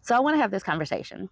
So I want to have this conversation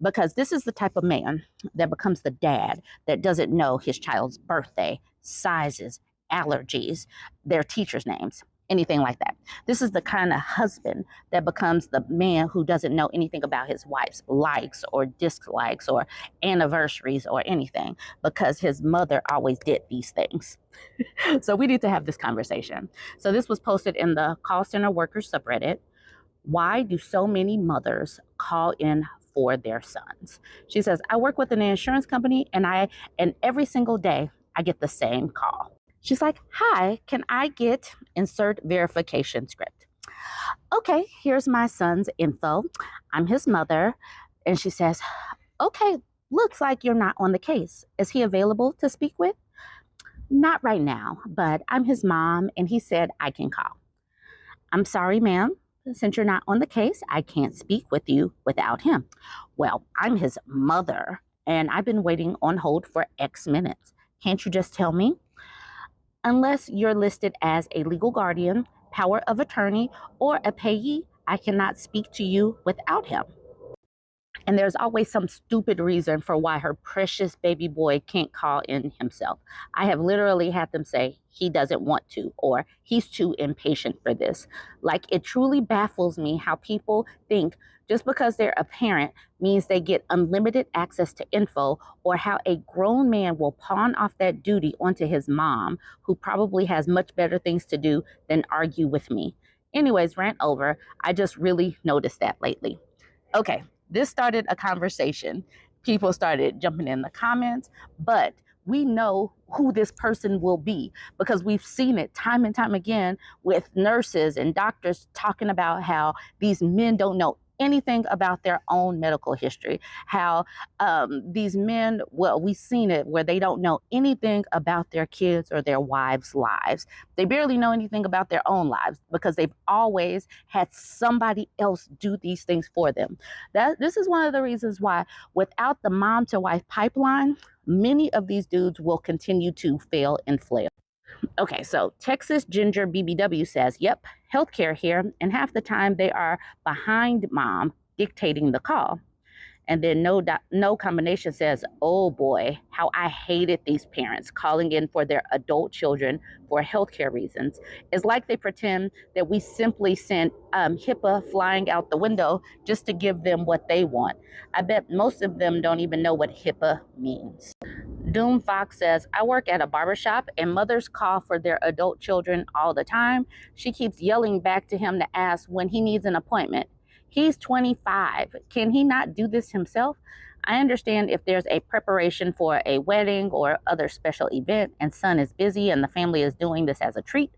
because this is the type of man that becomes the dad that doesn't know his child's birthday, sizes, allergies, their teachers' names, anything like that. This is the kind of husband that becomes the man who doesn't know anything about his wife's likes or dislikes or anniversaries or anything because his mother always did these things. So we need to have this conversation. So this was posted in the call center workers subreddit. Why do so many mothers call in for their sons? She says, I work with an insurance company and every single day I get the same call. She's like, hi, can I get insert verification script? Okay, here's my son's info. I'm his mother. And she says, okay, looks like you're not on the case. Is he available to speak with? Not right now, but I'm his mom and he said I can call. I'm sorry, ma'am. Since you're not on the case, I can't speak with you without him. Well, I'm his mother, and I've been waiting on hold for X minutes. Can't you just tell me? Unless you're listed as a legal guardian, power of attorney, or a payee, I cannot speak to you without him. And there's always some stupid reason for why her precious baby boy can't call in himself. I have literally had them say he doesn't want to, or he's too impatient for this. Like, it truly baffles me how people think just because they're a parent means they get unlimited access to info, or how a grown man will pawn off that duty onto his mom, who probably has much better things to do than argue with me. Anyways, rant over. I just really noticed that lately. Okay. This started a conversation. People started jumping in the comments, but we know who this person will be because we've seen it time and time again with nurses and doctors talking about how these men don't know anything about their own medical history, how these men, well, we've seen it where they don't know anything about their kids or their wives' lives. They barely know anything about their own lives because they've always had somebody else do these things for them. This is one of the reasons why without the mom to wife pipeline, many of these dudes will continue to fail and flail. Okay, so Texas Ginger BBW says, yep, healthcare here, and half the time they are behind mom dictating the call. And then no combination says, oh boy, how I hated these parents calling in for their adult children for healthcare reasons. It's like they pretend that we simply sent HIPAA flying out the window just to give them what they want. I bet most of them don't even know what HIPAA means. Doom Fox says, I work at a barbershop and mothers call for their adult children all the time. She keeps yelling back to him to ask when he needs an appointment. He's 25. Can he not do this himself? I understand if there's a preparation for a wedding or other special event and son is busy and the family is doing this as a treat.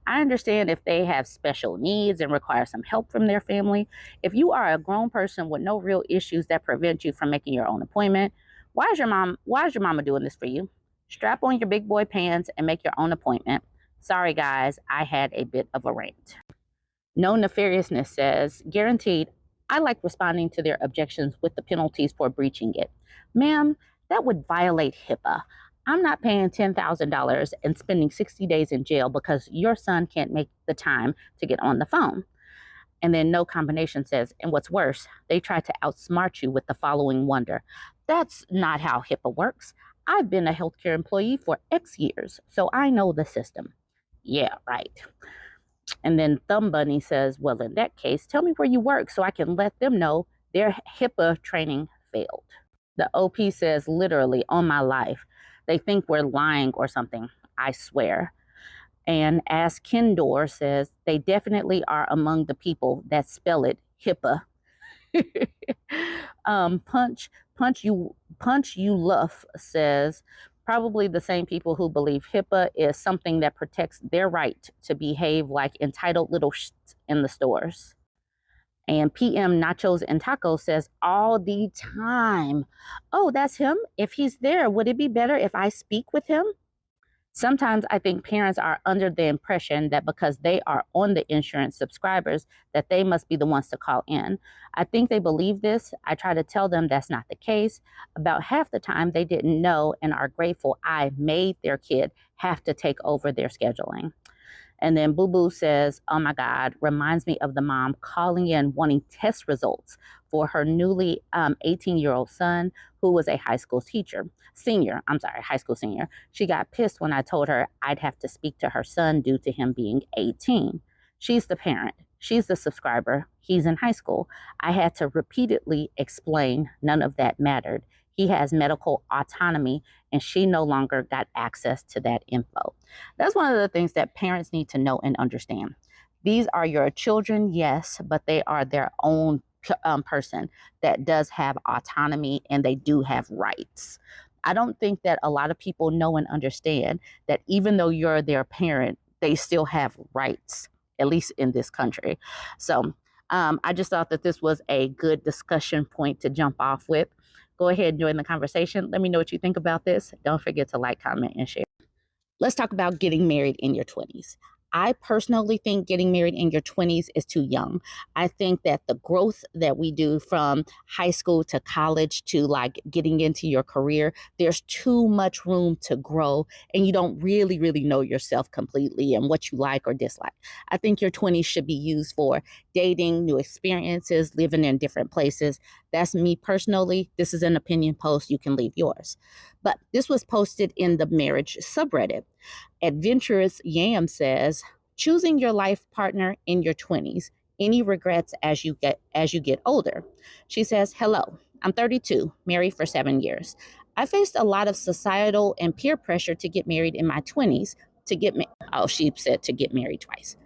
I understand if they have special needs and require some help from their family. If you are a grown person with no real issues that prevent you from making your own appointment, why is your mama doing this for you? Strap on your big boy pants and make your own appointment. Sorry guys, I had a bit of a rant. No Nefariousness says, guaranteed, I like responding to their objections with the penalties for breaching it. Ma'am, that would violate HIPAA. I'm not paying $10,000 and spending 60 days in jail because your son can't make the time to get on the phone. And then no combination says, and what's worse, they try to outsmart you with the following wonder. That's not how HIPAA works. I've been a healthcare employee for X years, so I know the system. Yeah, right. And then Thumb Bunny says, well, in that case, tell me where you work so I can let them know their HIPAA training failed. The OP says, literally, on my life, they think we're lying or something. I swear. And as Kendor says, they definitely are among the people that spell it HIPAA. Punch you Luff says, probably the same people who believe HIPAA is something that protects their right to behave like entitled little shits in the stores. And PM Nachos and Tacos says, all the time. Oh, that's him? If he's there, would it be better if I speak with him? Sometimes I think parents are under the impression that because they are on the insurance subscribers, that they must be the ones to call in. I think they believe this. I try to tell them that's not the case. About half the time they didn't know and are grateful I made their kid have to take over their scheduling. And then Boo Boo says, oh my God, reminds me of the mom calling in wanting test results for her newly 18-year-old son, who was a high school senior. She got pissed when I told her I'd have to speak to her son due to him being 18. She's the parent. She's the subscriber. He's in high school. I had to repeatedly explain none of that mattered. He has medical autonomy, and she no longer got access to that info. That's one of the things that parents need to know and understand. These are your children, yes, but they are their own person that does have autonomy, and they do have rights. I don't think that a lot of people know and understand that even though you're their parent, they still have rights, at least in this country. So I just thought that this was a good discussion point to jump off with. Go ahead and join the conversation. Let me know what you think about this. Don't forget to like, comment, and share. Let's talk about getting married in your 20s. I personally think getting married in your 20s is too young. I think that the growth that we do from high school to college to like getting into your career, there's too much room to grow, and you don't really know yourself completely and what you like or dislike. I think your 20s should be used for dating, new experiences, living in different places. That's me personally. This is an opinion post. You can leave yours. But this was posted in the marriage subreddit. Adventurous Yam says, choosing your life partner in your 20s. Any regrets as you get older? She says, hello, I'm 32, married for 7 years. I faced a lot of societal and peer pressure to get married in my 20s, she said to get married twice.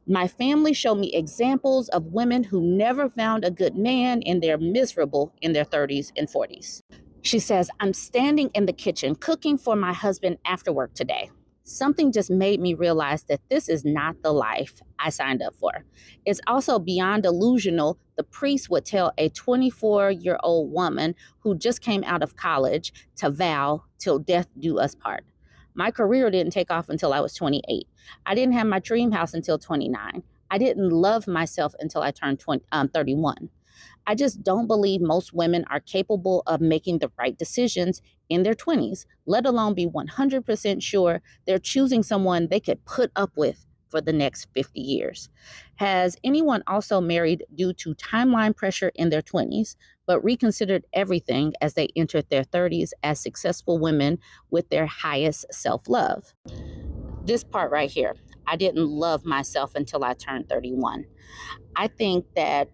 My family showed me examples of women who never found a good man and they're miserable in their 30s and 40s. She says, I'm standing in the kitchen cooking for my husband after work today. Something just made me realize that this is not the life I signed up for. It's also beyond delusional. The priest would tell a 24-year-old woman who just came out of college to vow till death do us part. My career didn't take off until I was 28. I didn't have my dream house until 29. I didn't love myself until I turned 31. I just don't believe most women are capable of making the right decisions in their 20s, let alone be 100% sure they're choosing someone they could put up with for the next 50 years. Has anyone also married due to timeline pressure in their 20s, but reconsidered everything as they entered their 30s as successful women with their highest self-love? This part right here, I didn't love myself until I turned 31. I think that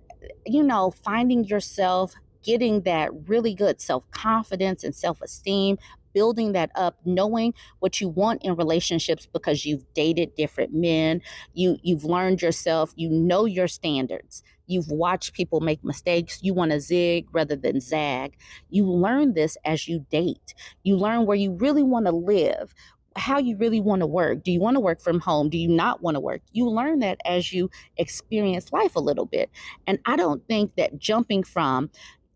finding yourself, getting that really good self-confidence and self-esteem, building that up, knowing what you want in relationships because you've dated different men, you've learned yourself, you know your standards. You've watched people make mistakes. You want to zig rather than zag. You learn this as you date. You learn where you really want to live, how you really want to work. Do you want to work from home? Do you not want to work? You learn that as you experience life a little bit. And I don't think that jumping from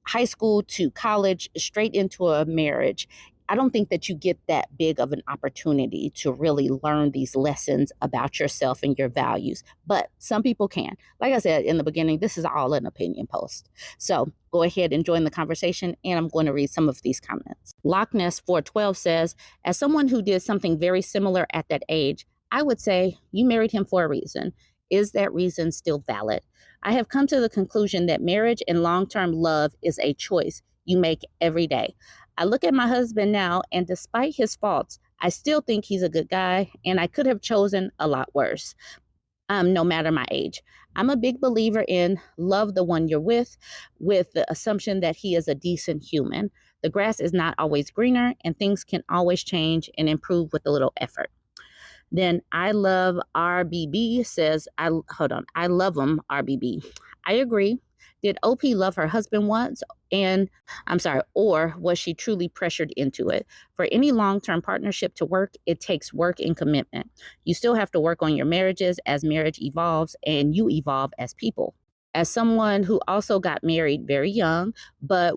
high school to college straight into a marriage, I don't think that you get that big of an opportunity to really learn these lessons about yourself and your values. But some people can. Like I said in the beginning, this is all an opinion post. So go ahead and join the conversation, and I'm going to read some of these comments. Loch Ness 412 says, as someone who did something very similar at that age, I would say you married him for a reason. Is that reason still valid? I have come to the conclusion that marriage and long-term love is a choice you make every day. I look at my husband now, and despite his faults, I still think he's a good guy, and I could have chosen a lot worse, no matter my age. I'm a big believer in love the one you're with the assumption that he is a decent human. The grass is not always greener, and things can always change and improve with a little effort. Then I love RBB says, I love him, RBB. I agree. Did OP love her husband once? Or was she truly pressured into it? For any long-term partnership to work, it takes work and commitment. You still have to work on your marriages as marriage evolves and you evolve as people. As someone who also got married very young, but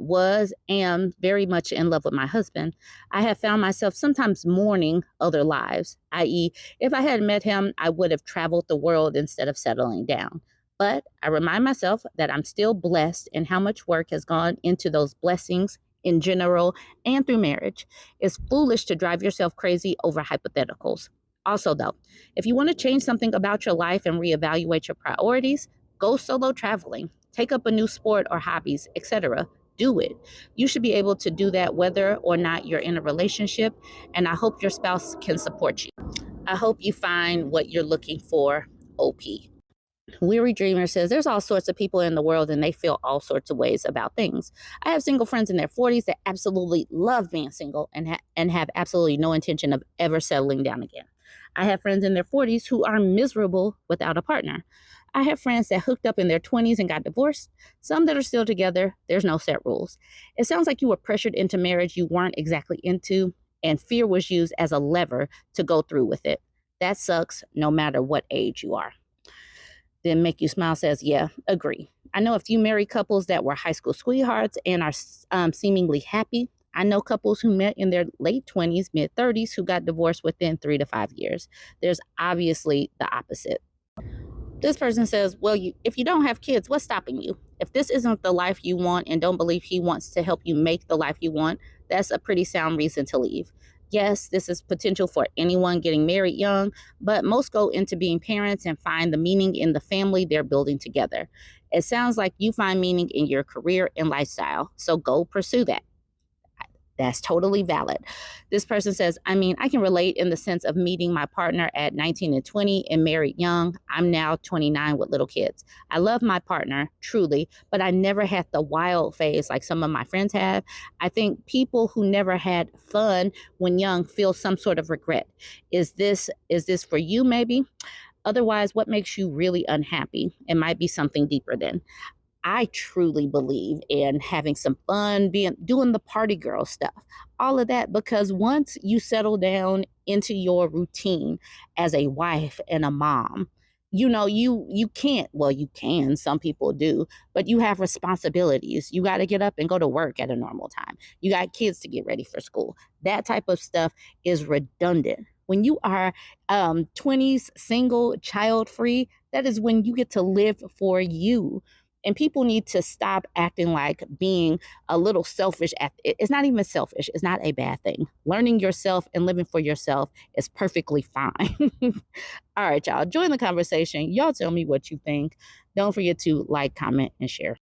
am very much in love with my husband, I have found myself sometimes mourning other lives, i.e., if I had met him, I would have traveled the world instead of settling down. But I remind myself that I'm still blessed and how much work has gone into those blessings in general and through marriage. It's foolish to drive yourself crazy over hypotheticals. Also, though, if you want to change something about your life and reevaluate your priorities, go solo traveling, take up a new sport or hobbies, etc. Do it. You should be able to do that whether or not you're in a relationship, and I hope your spouse can support you. I hope you find what you're looking for, OP. Weary Dreamer says there's all sorts of people in the world and they feel all sorts of ways about things. I have single friends in their 40s that absolutely love being single and have absolutely no intention of ever settling down again. I have friends in their 40s who are miserable without a partner. I have friends that hooked up in their 20s and got divorced, some that are still together. There's no set rules. It sounds like you were pressured into marriage you weren't exactly into, and fear was used as a lever to go through with it. That sucks no matter what age you are. Then Make You Smile says, yeah, agree. I know a few married couples that were high school sweethearts and are seemingly happy. I know couples who met in their late 20s, mid 30s, who got divorced within 3 to 5 years. There's obviously the opposite. This person says, well, if you don't have kids, what's stopping you? If this isn't the life you want and don't believe he wants to help you make the life you want, that's a pretty sound reason to leave. Yes, this is potential for anyone getting married young, but most go into being parents and find the meaning in the family they're building together. It sounds like you find meaning in your career and lifestyle, so go pursue that. That's totally valid. This person says, I mean, I can relate in the sense of meeting my partner at 19 and 20 and married young. I'm now 29 with little kids. I love my partner, truly, but I never had the wild phase like some of my friends have. I think people who never had fun when young feel some sort of regret. Is this for you, maybe? Otherwise, what makes you really unhappy? It might be something deeper then. I truly believe in having some fun, doing the party girl stuff, all of that, because once you settle down into your routine as a wife and a mom, you can't, well, you can, some people do, but you have responsibilities. You got to get up and go to work at a normal time. You got kids to get ready for school. That type of stuff is redundant. When you are 20s, single, child free, that is when you get to live for you. And people need to stop acting like being a little selfish. It's not even selfish. It's not a bad thing. Learning yourself and living for yourself is perfectly fine. All right, y'all. Join the conversation. Y'all tell me what you think. Don't forget to like, comment, and share.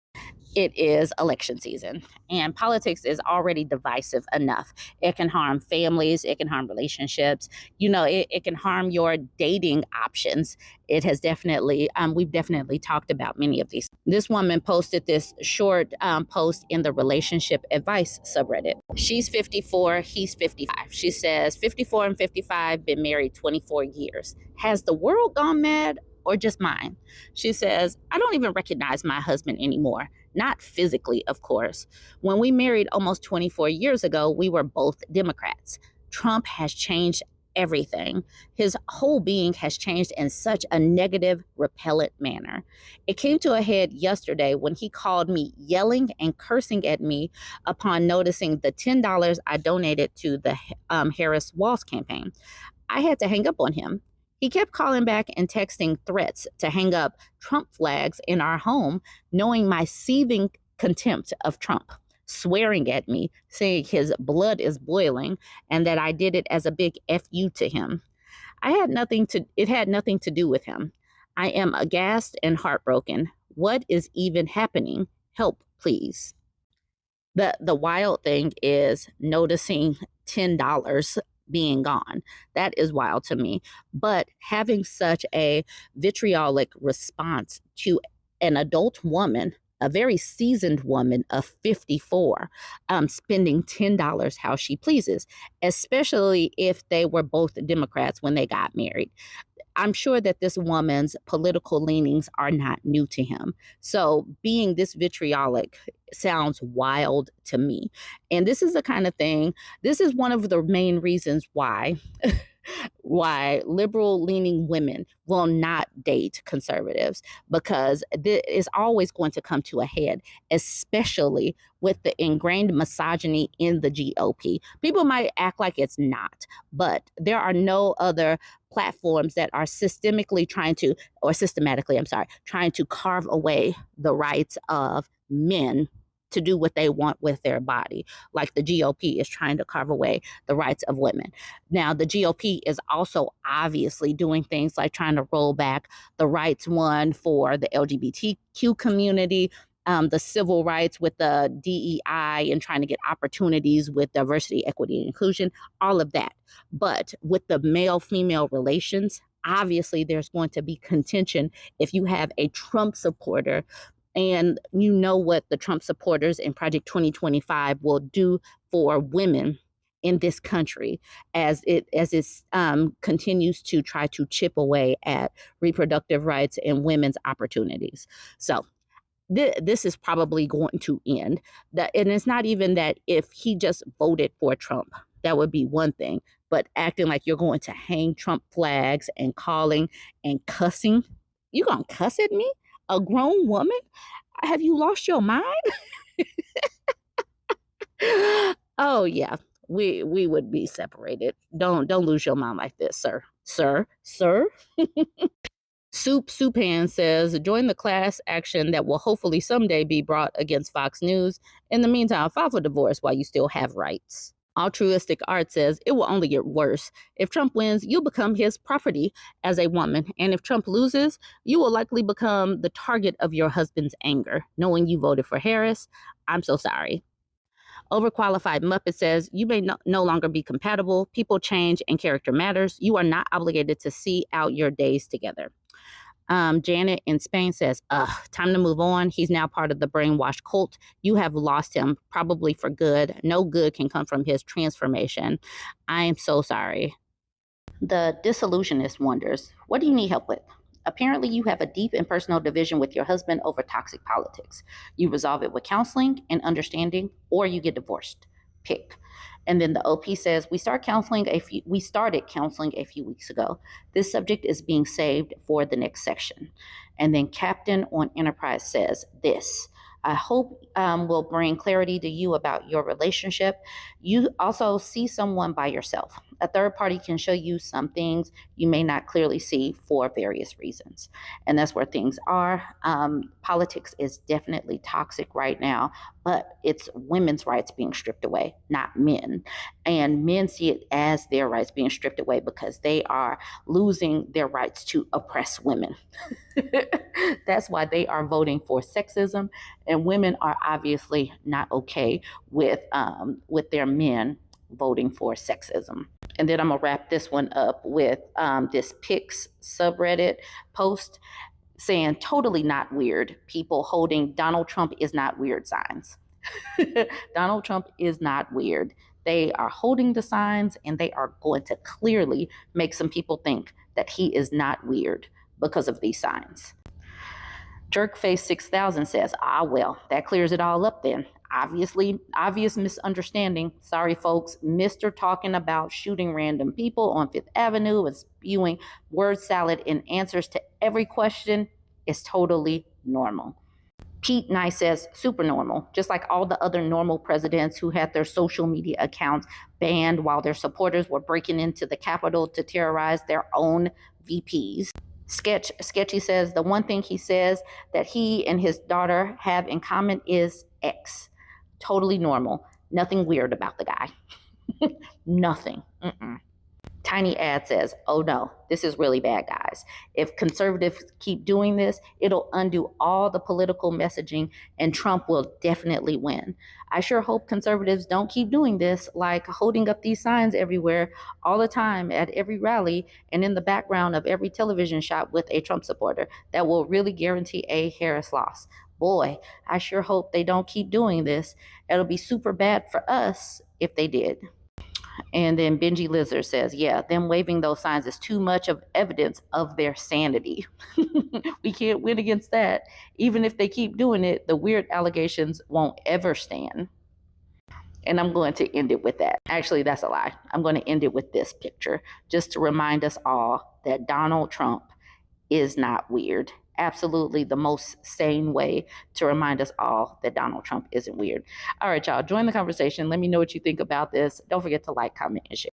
It is election season, and politics is already divisive enough. It can harm families, it can harm relationships, it can harm your dating options. It has definitely, we've definitely talked about many of these. This woman posted this short post in the relationship advice subreddit. She's 54, he's 55. She says, 54 and 55, been married 24 years. Has the world gone mad or just mine? She says, I don't even recognize my husband anymore. Not physically, of course. When we married almost 24 years ago, we were both Democrats. Trump has changed everything. His whole being has changed in such a negative, repellent manner. It came to a head yesterday when he called me yelling and cursing at me upon noticing the $10 I donated to the Harris Walls campaign. I had to hang up on him. He kept calling back and texting threats to hang up Trump flags in our home, knowing my seething contempt of Trump, swearing at me, saying his blood is boiling and that I did it as a big FU to him. It had nothing to do with him. I am aghast and heartbroken. What is even happening? Help, please. The wild thing is noticing $10 being gone. That is wild to me. But having such a vitriolic response to an adult woman, a very seasoned woman of 54, spending $10 how she pleases, especially if they were both Democrats when they got married. I'm sure that this woman's political leanings are not new to him. So being this vitriolic sounds wild to me. And this is the kind of thing, this is one of the main reasons why liberal leaning women will not date conservatives, because this is always going to come to a head, especially with the ingrained misogyny in the GOP. People might act like it's not, but there are no other platforms that are systematically trying to carve away the rights of men to do what they want with their body, like the GOP is trying to carve away the rights of women. Now, the GOP is also obviously doing things like trying to roll back the rights one for the LGBTQ community, the civil rights with the DEI, and trying to get opportunities with diversity, equity, and inclusion, all of that. But with the male-female relations, obviously there's going to be contention if you have a Trump supporter, and you know what the Trump supporters in Project 2025 will do for women in this country as it continues to try to chip away at reproductive rights and women's opportunities. So this is probably going to end. And it's not even that if he just voted for Trump, that would be one thing, but acting like you're going to hang Trump flags and calling and cussing. You gonna cuss at me? A grown woman? Have you lost your mind? Oh yeah, we would be separated. Don't lose your mind like this, sir. Sir. Soupan says, join the class action that will hopefully someday be brought against Fox News. In the meantime, file for divorce while you still have rights. Altruistic Art says, it will only get worse. If Trump wins, you'll become his property as a woman. And if Trump loses, you will likely become the target of your husband's anger. Knowing you voted for Harris, I'm so sorry. Overqualified Muppet says, you may no longer be compatible. People change and character matters. You are not obligated to see out your days together. Janet in Spain says, time to move on. He's now part of the brainwashed cult. You have lost him, probably for good. No good can come from his transformation. I am so sorry. The disillusionist wonders, what do you need help with? Apparently, you have a deep and personal division with your husband over toxic politics. You resolve it with counseling and understanding, or you get divorced. Pick. And then the OP says, we started counseling a few weeks ago. This subject is being saved for the next section. And then Captain on Enterprise says this. I hope will bring clarity to you about your relationship. You also see someone by yourself. A third party can show you some things you may not clearly see for various reasons. And that's where things are. Politics is definitely toxic right now, but it's women's rights being stripped away, not men. And men see it as their rights being stripped away because they are losing their rights to oppress women. That's why they are voting for sexism, and women are obviously not okay with their men voting for sexism. And then I'm gonna wrap this one up with this Pix subreddit post saying, totally not weird. People holding Donald Trump is not weird signs. Donald Trump is not weird. They are holding the signs, and they are going to clearly make some people think that he is not weird because of these signs. Jerkface 6000 says, well, that clears it all up then. Obvious misunderstanding. Sorry, folks. Mr. talking about shooting random people on Fifth Avenue and spewing word salad in answers to every question is totally normal. Pete Nye says, super normal, just like all the other normal presidents who had their social media accounts banned while their supporters were breaking into the Capitol to terrorize their own VPs. Sketchy says, the one thing he says that he and his daughter have in common is X. Totally normal. Nothing weird about the guy. Nothing. Tiny Ad says, oh no, this is really bad, guys. If conservatives keep doing this, it'll undo all the political messaging and Trump will definitely win. I sure hope conservatives don't keep doing this, like holding up these signs everywhere all the time at every rally and in the background of every television shot with a Trump supporter. That will really guarantee a Harris loss. Boy, I sure hope they don't keep doing this. It'll be super bad for us if they did. And then Benji Lizard says, yeah, them waving those signs is too much of evidence of their sanity. We can't win against that. Even if they keep doing it, the weird allegations won't ever stand. And I'm going to end it with that. Actually, that's a lie. I'm going to end it with this picture, just to remind us all that Donald Trump is not weird. Absolutely the most sane way to remind us all that Donald Trump isn't weird. All right, y'all, join the conversation. Let me know what you think about this. Don't forget to like, comment, and share.